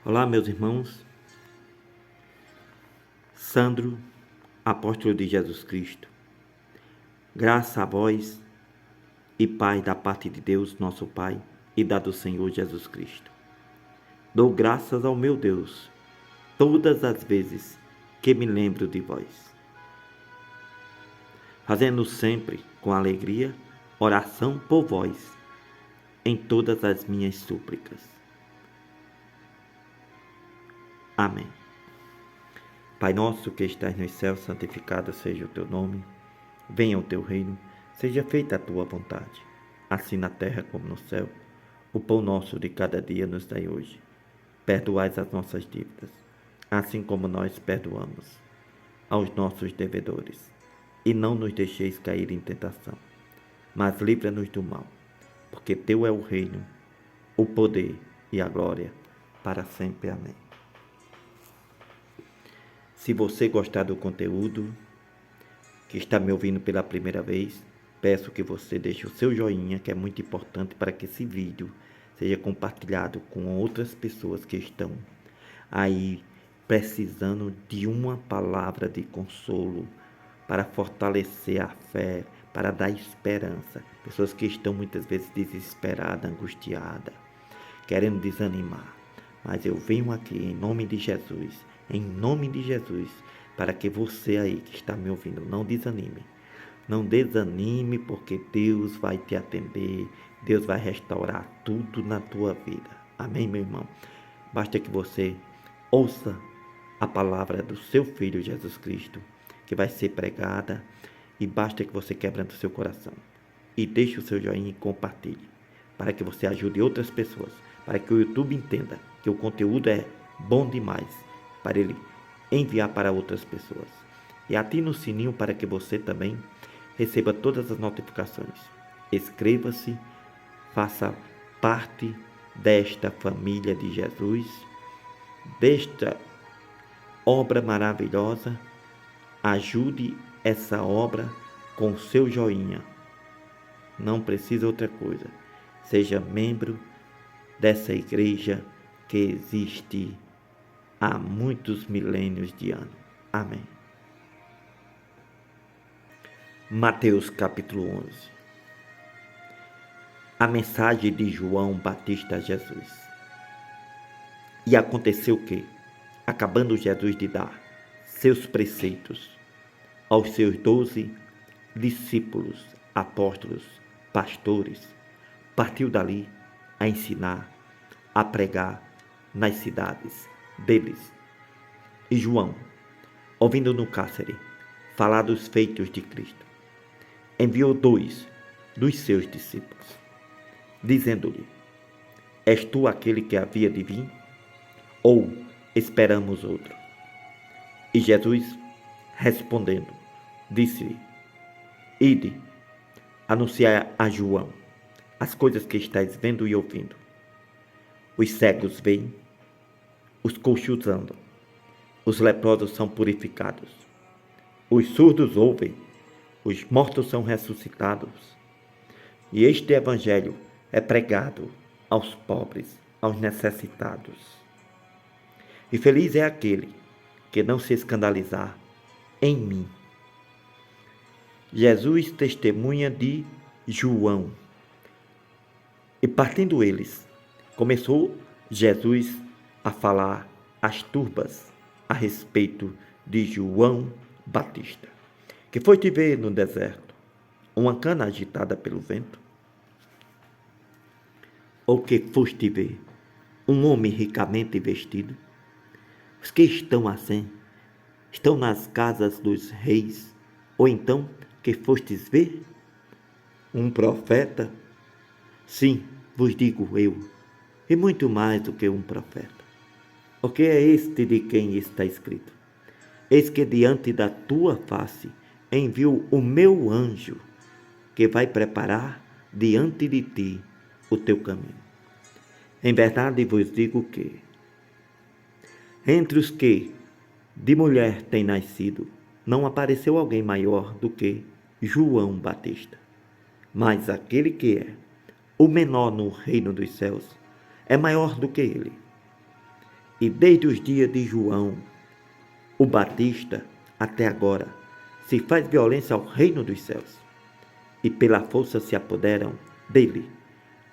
Olá, meus irmãos. Sandro, apóstolo de Jesus Cristo. Graça a vós e paz da parte de Deus, nosso Pai, e da do Senhor Jesus Cristo. Dou graças ao meu Deus todas as vezes que me lembro de vós, fazendo sempre com alegria oração por vós em todas as minhas súplicas. Amém. Pai nosso que estás nos céus, santificado seja o teu nome. Venha o teu reino, seja feita a tua vontade, assim na terra como no céu. O pão nosso de cada dia nos dai hoje. Perdoai as nossas dívidas, assim como nós perdoamos aos nossos devedores. E não nos deixeis cair em tentação, mas livra-nos do mal, porque teu é o reino, o poder e a glória, para sempre. Amém. Se você gostar do conteúdo, que está me ouvindo pela primeira vez, peço que você deixe o seu joinha, que é muito importante para que esse vídeo seja compartilhado com outras pessoas que estão aí precisando de uma palavra de consolo para fortalecer a fé, para dar esperança. Pessoas que estão muitas vezes desesperadas, angustiadas, querendo desanimar. Mas eu venho aqui em nome de Jesus, para que você aí que está me ouvindo não desanime. Não desanime, porque Deus vai te atender, Deus vai restaurar tudo na tua vida. Amém, meu irmão? Basta que você ouça a palavra do seu Filho Jesus Cristo, que vai ser pregada, e basta que você quebrante o seu coração e deixe o seu joinha e compartilhe, para que você ajude outras pessoas, para que o YouTube entenda que o conteúdo é bom demais para ele enviar para outras pessoas. E ative o sininho para que você também receba todas as notificações. Inscreva-se, faça parte desta família de Jesus, desta obra maravilhosa. Ajude essa obra com seu joinha. Não precisa outra coisa. Seja membro dessa igreja que existe há muitos milênios de anos. Amém. Mateus capítulo 11. A mensagem de João Batista a Jesus. E aconteceu que, acabando Jesus de dar seus preceitos aos seus 12 discípulos, apóstolos, pastores, partiu dali a ensinar, a pregar nas cidades deles. E João, ouvindo no cárcere falar dos feitos de Cristo, enviou 2 dos seus discípulos, dizendo-lhe: És tu aquele que havia de vir, ou esperamos outro? E Jesus, respondendo, disse-lhe: Ide, anunciai a João as coisas que estáis vendo e ouvindo. Os cegos veem, os coxos andam, os leprosos são purificados, os surdos ouvem, os mortos são ressuscitados. E este evangelho é pregado aos pobres, aos necessitados. E feliz é aquele que não se escandalizar em mim. Jesus testemunha de João. E partindo eles, começou Jesus a falar às turbas a respeito de João Batista. Que foi te ver no deserto? Uma cana agitada pelo vento? Ou que foste ver um homem ricamente vestido? Os que estão assim, estão nas casas dos reis, ou então que fostes ver um profeta? Sim, vos digo eu, e muito mais do que um profeta. O que é este de quem está escrito? Eis que diante da tua face envio o meu anjo, que vai preparar diante de ti o teu caminho. Em verdade vos digo que, entre os que de mulher têm nascido, não apareceu alguém maior do que João Batista. Mas aquele que é o menor no reino dos céus é maior do que ele. E desde os dias de João, o Batista, até agora, se faz violência ao reino dos céus, e pela força se apoderam dele,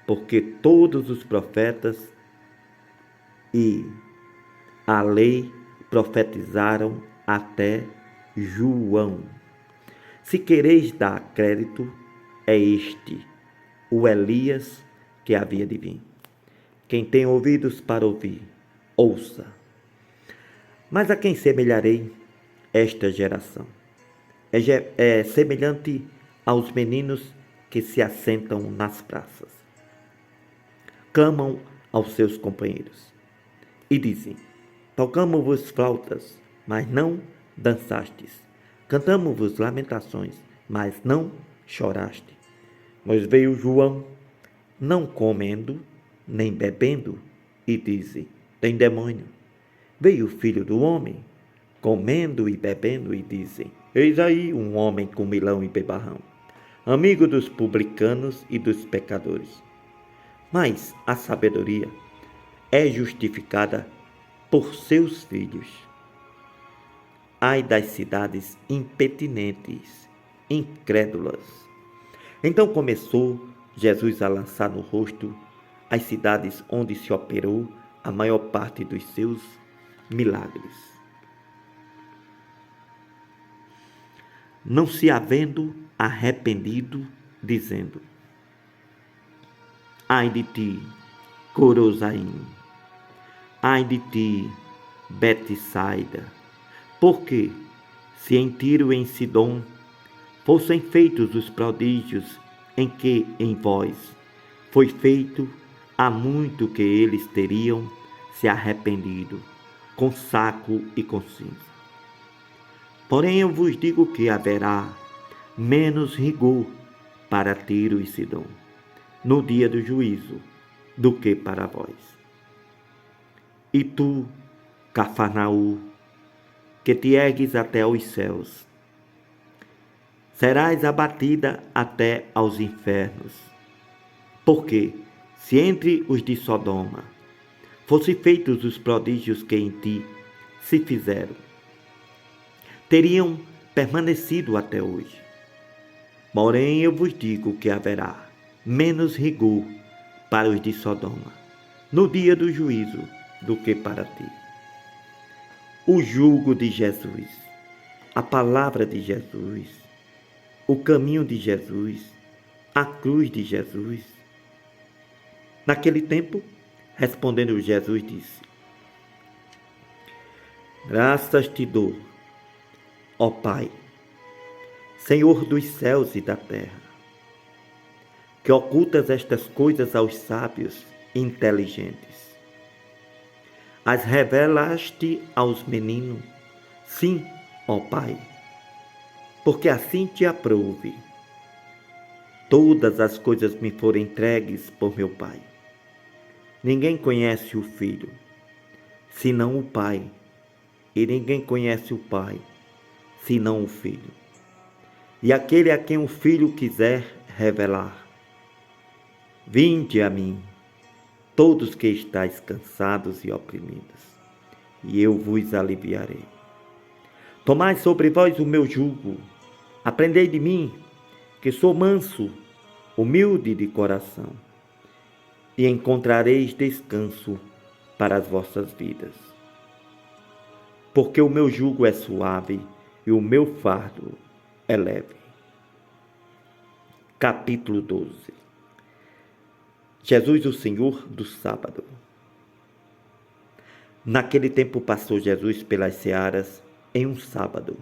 porque todos os profetas e a lei profetizaram até João. Se quereis dar crédito, é este, o Elias que havia de vir. Quem tem ouvidos para ouvir, ouça. Mas a quem semelharei esta geração? É semelhante aos meninos que se assentam nas praças. Clamam aos seus companheiros e dizem: tocamo-vos flautas, mas não dançastes. Cantamo-vos lamentações, mas não choraste. Mas veio João, não comendo, nem bebendo, e dize: tem demônio. Veio o Filho do Homem, comendo e bebendo, e dizem: eis aí um homem comilão e bebarrão, amigo dos publicanos e dos pecadores. Mas a sabedoria é justificada por seus filhos. Ai das cidades impertinentes, incrédulas. Então começou Jesus a lançar no rosto as cidades onde se operou a maior parte dos seus milagres. Não se havendo arrependido, dizendo: ai de ti, Corozaim, ai de ti, Betsaida, porque se em Tiro e em Sidom fossem feitos os prodígios em que em vós foi feito, há muito que eles teriam se arrependido, com saco e com cinza. Porém eu vos digo que haverá menos rigor para Tiro e Sidom no dia do juízo do que para vós. E tu, Cafarnaú, que te ergues até aos céus, serás abatida até aos infernos. Porque, se entre os de Sodoma fossem feitos os prodígios que em ti se fizeram, teriam permanecido até hoje. Porém, eu vos digo que haverá menos rigor para os de Sodoma no dia do juízo do que para ti. O jugo de Jesus, a palavra de Jesus, o caminho de Jesus, a cruz de Jesus. Naquele tempo, respondendo Jesus, disse: graças te dou, ó Pai, Senhor dos céus e da terra, que ocultas estas coisas aos sábios e inteligentes. As revelaste aos meninos, sim, ó Pai, porque assim te aprouve. Todas as coisas me foram entregues por meu Pai. Ninguém conhece o Filho, senão o Pai, e ninguém conhece o Pai, senão o Filho, e aquele a quem o Filho quiser revelar. Vinde a mim, todos que estáis cansados e oprimidos, e eu vos aliviarei. Tomai sobre vós o meu jugo, aprendei de mim, que sou manso, humilde de coração, e encontrareis descanso para as vossas vidas. Porque o meu jugo é suave e o meu fardo é leve. Capítulo 12. Jesus, o Senhor do sábado. Naquele tempo passou Jesus pelas searas em um sábado.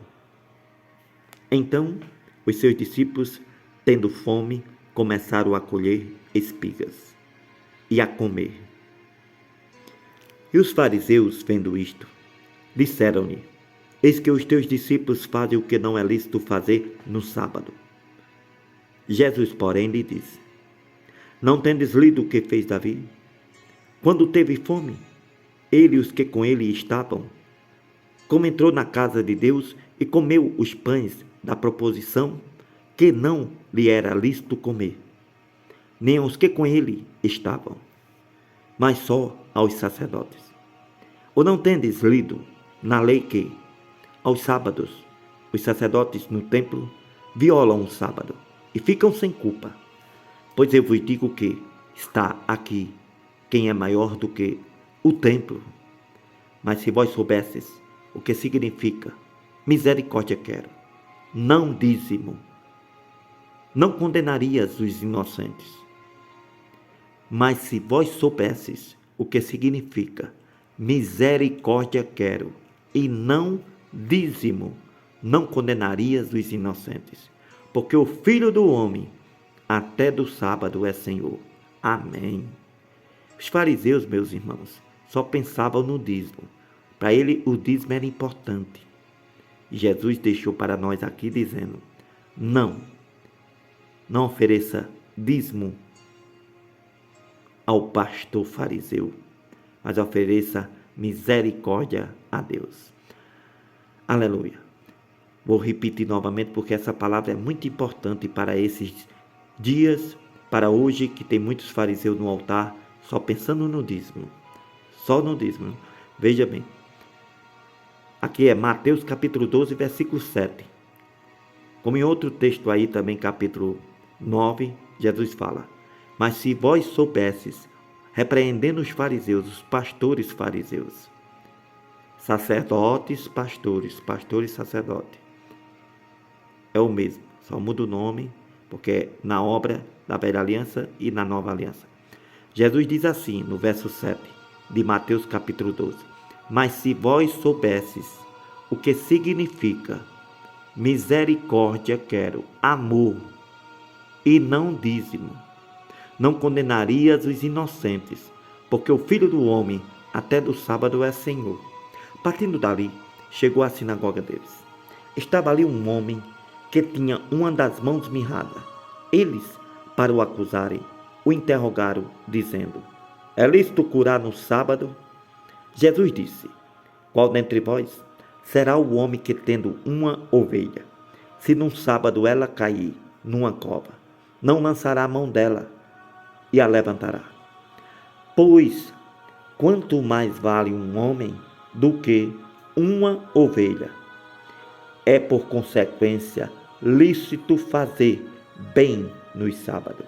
Então, os seus discípulos, tendo fome, começaram a colher espigas e a comer. E os fariseus, vendo isto, disseram-lhe: eis que os teus discípulos fazem o que não é lícito fazer no sábado. Jesus, porém, lhe disse: não tendes lido o que fez Davi? Quando teve fome, ele e os que com ele estavam, como entrou na casa de Deus e comeu os pães da proposição, que não lhe era lícito comer, nem aos que com ele estavam, mas só aos sacerdotes. Ou não tendes lido na lei que, aos sábados, os sacerdotes no templo violam o sábado e ficam sem culpa? Pois eu vos digo que está aqui quem é maior do que o templo. Mas se vós soubesses o que significa misericórdia quero, não dízimo, não condenarias os inocentes. Mas se vós soubesses o que significa misericórdia quero e não dízimo, não condenarias os inocentes, porque o Filho do Homem até do sábado é Senhor. Amém. Os fariseus, meus irmãos, só pensavam no dízimo. Para ele o dízimo era importante. E Jesus deixou para nós aqui dizendo, não ofereça dízimo ao pastor fariseu, mas ofereça misericórdia a Deus. Aleluia. Vou repetir novamente porque essa palavra é muito importante para esses dias, para hoje que tem muitos fariseus no altar só pensando no dízimo, só no dízimo. Veja bem, aqui é Mateus capítulo 12, versículo 7. Como em outro texto aí também, capítulo 9, Jesus fala, mas se vós soubesses, repreendendo os fariseus, os pastores fariseus, sacerdotes, pastores, sacerdote, é o mesmo, só muda o nome, porque é na obra da velha aliança e na nova aliança. Jesus diz assim, no verso 7 de Mateus capítulo 12, mas se vós soubesses o que significa misericórdia quero, amor e não dízimo, não condenarias os inocentes, porque o Filho do Homem até do sábado é Senhor. Partindo dali, chegou à sinagoga deles. Estava ali um homem que tinha uma das mãos mirrada. Eles, para o acusarem, o interrogaram, dizendo, é lícito curar no sábado? Jesus disse, qual dentre vós será o homem que, tendo uma ovelha, se num sábado ela cair numa cova, não lançará a mão dela e a levantará? Pois, quanto mais vale um homem do que uma ovelha? É, por consequência, lícito fazer bem nos sábados.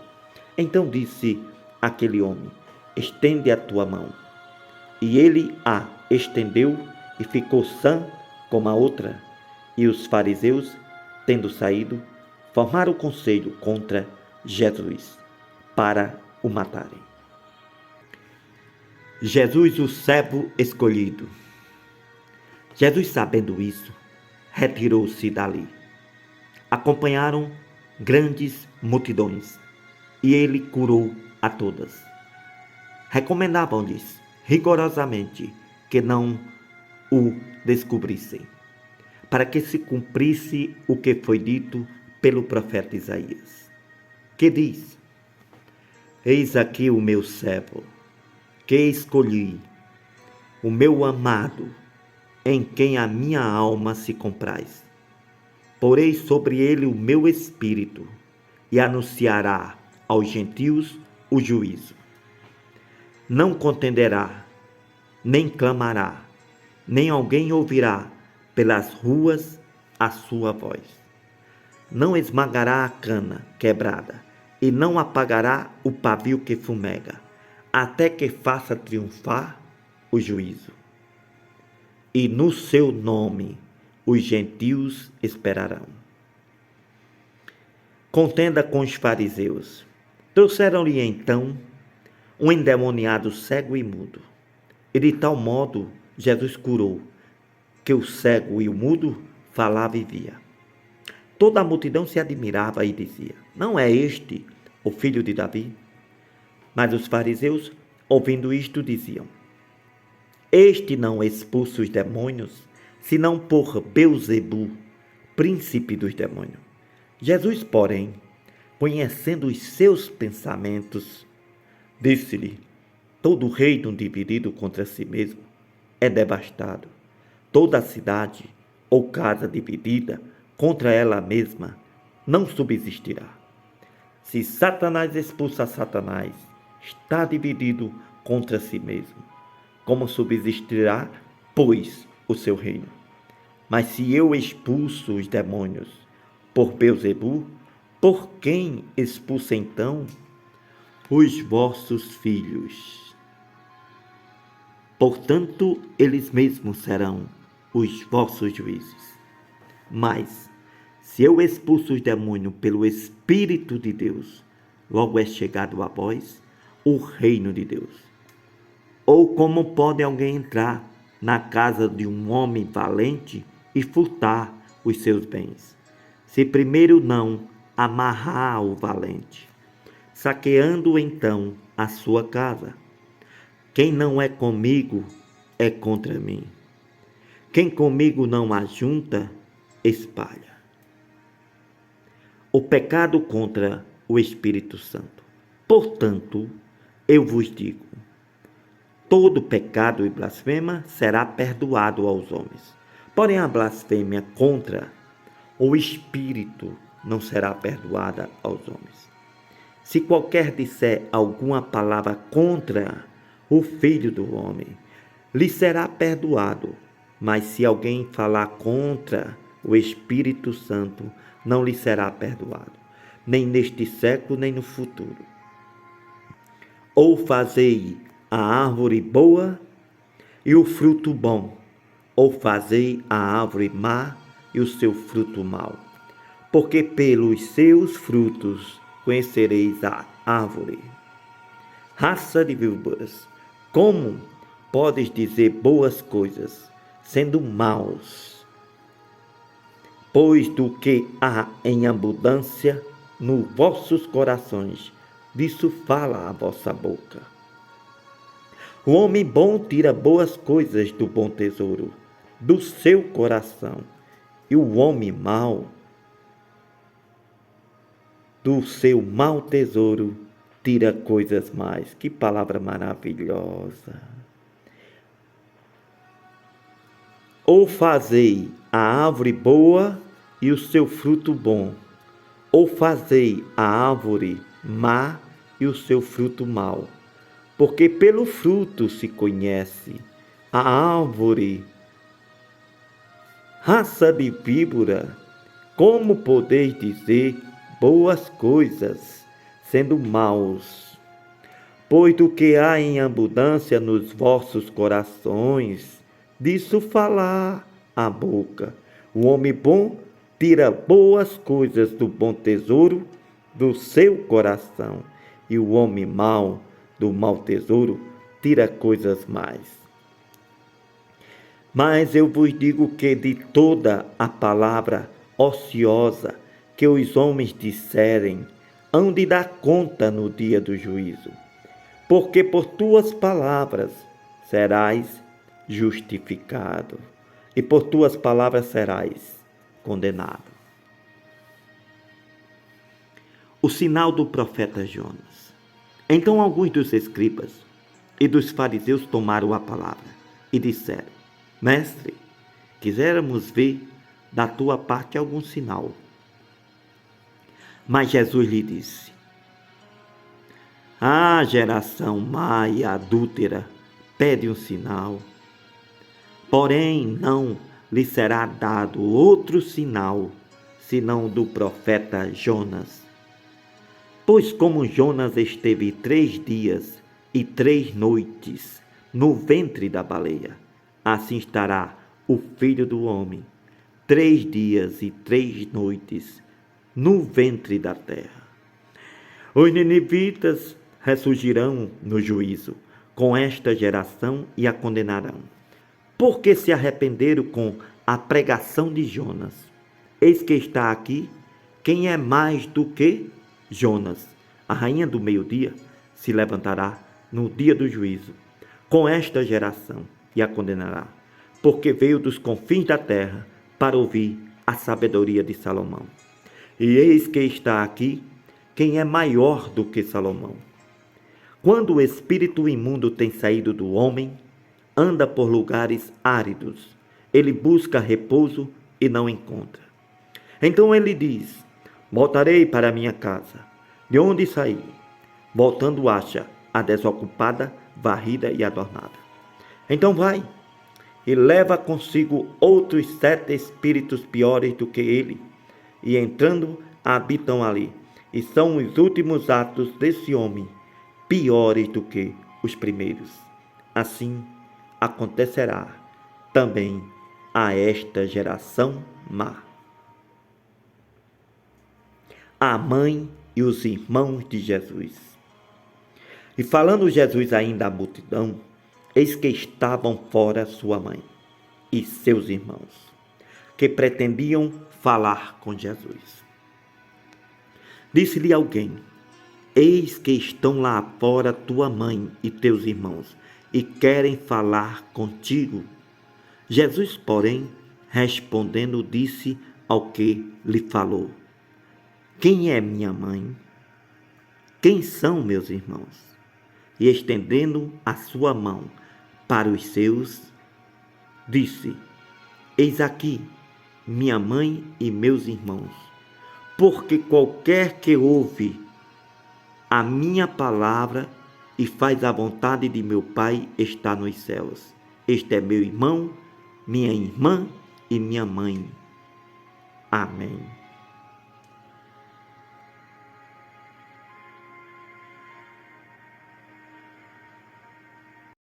Então disse aquele homem, estende a tua mão. E ele a estendeu e ficou sã como a outra. E os fariseus, tendo saído, formaram conselho contra Jesus para o matarem. Jesus, o servo escolhido. Jesus, sabendo isso, retirou-se dali. Acompanharam grandes multidões e ele curou a todas. Recomendavam-lhes rigorosamente que não o descobrissem, para que se cumprisse o que foi dito pelo profeta Isaías, que diz, eis aqui o meu servo, que escolhi, o meu amado, em quem a minha alma se compraz. Porei sobre ele o meu espírito e anunciará aos gentios o juízo. Não contenderá, nem clamará, nem alguém ouvirá pelas ruas a sua voz. Não esmagará a cana quebrada e não apagará o pavio que fumega, até que faça triunfar o juízo. E no seu nome os gentios esperarão. Contenda com os fariseus. Trouxeram-lhe então um endemoniado cego e mudo. E de tal modo Jesus curou, que o cego e o mudo falava e via. Toda a multidão se admirava e dizia, não é este o filho de Davi? Mas os fariseus, ouvindo isto, diziam, este não expulsa os demônios, senão por Beelzebu, príncipe dos demônios. Jesus, porém, conhecendo os seus pensamentos, disse-lhe, todo reino dividido contra si mesmo é devastado. Toda cidade ou casa dividida contra ela mesma não subsistirá. Se Satanás expulsa Satanás, está dividido contra si mesmo. como subsistirá, pois, o seu reino? Mas se eu expulso os demônios por Beelzebu, por quem expulso então os vossos filhos? Portanto, eles mesmos serão os vossos juízes. Mas, se eu expulso os demônios pelo Espírito de Deus, logo é chegado a vós o reino de Deus. Ou como pode alguém entrar na casa de um homem valente e furtar os seus bens, se primeiro não amarrar o valente, saqueando então a sua casa? Quem não é comigo é contra mim. Quem comigo não ajunta, espalha. O pecado contra o Espírito Santo. Portanto, eu vos digo, todo pecado e blasfêmia será perdoado aos homens. Porém, a blasfêmia contra o Espírito não será perdoada aos homens. Se qualquer disser alguma palavra contra o Filho do Homem, lhe será perdoado. Mas se alguém falar contra o Espírito Santo, não lhe será perdoado, nem neste século, nem no futuro. Ou fazei a árvore boa e o fruto bom, ou fazei a árvore má e o seu fruto mau. Porque pelos seus frutos conhecereis a árvore. Raça de víboras, como podes dizer boas coisas, sendo maus? Pois do que há em abundância nos vossos corações, disso fala a vossa boca. O homem bom tira boas coisas do bom tesouro, do seu coração, e o homem mau, do seu mau tesouro, tira coisas mais. Que palavra maravilhosa! Ou fazei a árvore boa e o seu fruto bom, ou fazei a árvore má e o seu fruto mau. Porque pelo fruto se conhece a árvore. Raça de víbora, como podeis dizer boas coisas, sendo maus? Pois do que há em abundância nos vossos corações, disso falar a boca. O homem bom tira boas coisas do bom tesouro do seu coração, e o homem mau do mau tesouro tira coisas mais. Mas eu vos digo que de toda a palavra ociosa que os homens disserem, hão de dar conta no dia do juízo. Porque por tuas palavras serás justificado, e por tuas palavras serás condenado. O sinal do profeta Jonas. Então alguns dos escribas e dos fariseus tomaram a palavra e disseram: Mestre, quiséramos ver da tua parte algum sinal. Mas Jesus lhe disse: A geração má e adúltera pede um sinal, porém não lhe será dado outro sinal, senão do profeta Jonas. Pois como Jonas esteve 3 dias e 3 noites no ventre da baleia, assim estará o Filho do Homem 3 dias e 3 noites no ventre da terra. Os ninivitas ressurgirão no juízo com esta geração e a condenarão, porque se arrependeram com a pregação de Jonas. Eis que está aqui quem é mais do que Jonas. A rainha do meio-dia se levantará no dia do juízo com esta geração e a condenará, porque veio dos confins da terra para ouvir a sabedoria de Salomão. E eis que está aqui quem é maior do que Salomão. Quando o espírito imundo tem saído do homem, anda por lugares áridos, ele busca repouso e não encontra. Então ele diz: Voltarei para minha casa, de onde saí. Voltando, acha a desocupada, varrida e adornada. Então vai e leva consigo outros 7 espíritos piores do que ele, e entrando habitam ali. E são os últimos atos desse homem piores do que os primeiros. Assim acontecerá também a esta geração má. A mãe e os irmãos de Jesus. E falando Jesus ainda à multidão, eis que estavam fora sua mãe e seus irmãos, que pretendiam falar com Jesus. Disse-lhe alguém: eis que estão lá fora tua mãe e teus irmãos, e querem falar contigo. Jesus, porém, respondendo, disse ao que lhe falou: quem é minha mãe? Quem são meus irmãos? E estendendo a sua mão para os seus, disse: eis aqui minha mãe e meus irmãos. Porque qualquer que ouve a minha palavra e faz a vontade de meu Pai está nos céus. Este é meu irmão, minha irmã e minha mãe. Amém.